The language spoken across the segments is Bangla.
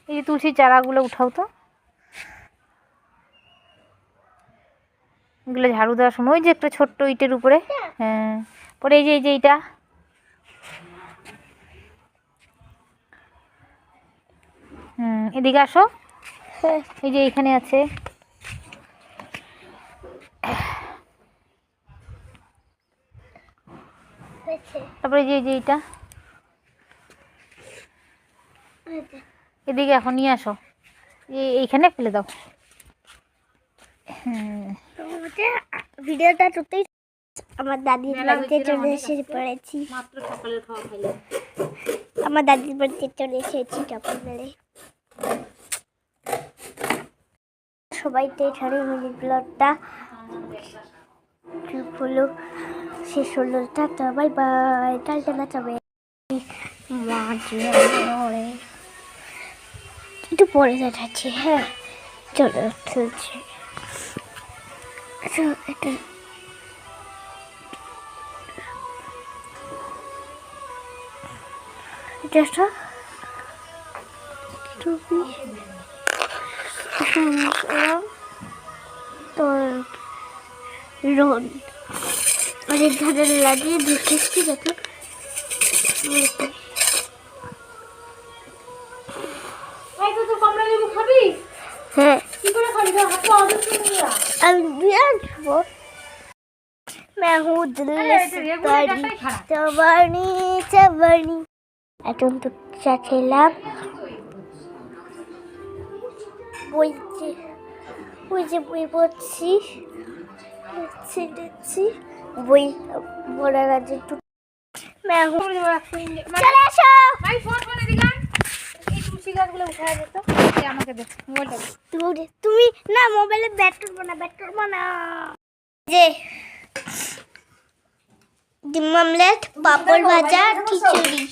এই যে তুলসীর চারাগুলো উঠাও তো, এগুলো ঝাড়ু দেওয়ার সময় ওই যে একটা ছোট্ট ইটের উপরে। হ্যাঁ, পরে এই যে এইটা এদিকে আসো। এই যে এখানে আছে। তারপরে এই যে এইটা এদিকে এখন নিয়ে আসো, এইখানে ফেলে দাও। ভিডিওটা করতেই আমার দাদির বাড়িতে চলে এসে পড়েছি। মাত্র সকালের খাওয়া খাইলাম। আমার দাদির বাড়িতে চলে এসেছি কাপড় মেলে। সবাইতে এখানে মিনিগুলোটা হলো শেষ হলো। টাটা বাই বাই, টাটা না তবে একটু পরে দেখাচ্ছি। হ্যাঁ চলো চলছে। এটা এটা টুপি তোর রোদ অনেক ধারে লাগিয়ে ঢুকেছি। দেখো হ্যাঁ আমি দিয়ে আসবো। मैं हूँ चबरनी चबरनी। এখন তো চা খেলাম। ওই যে বই পড়ছি, বই পড়ার আগে একটু চলে আসো। আমাকে দে মোবাইলটা। তুমি না মোবাইলে ব্যাট করবো না। যে ডিম অমলেট, পাপড় ভাজা, খিচুড়ি।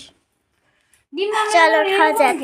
চলো খাওয়া যাক।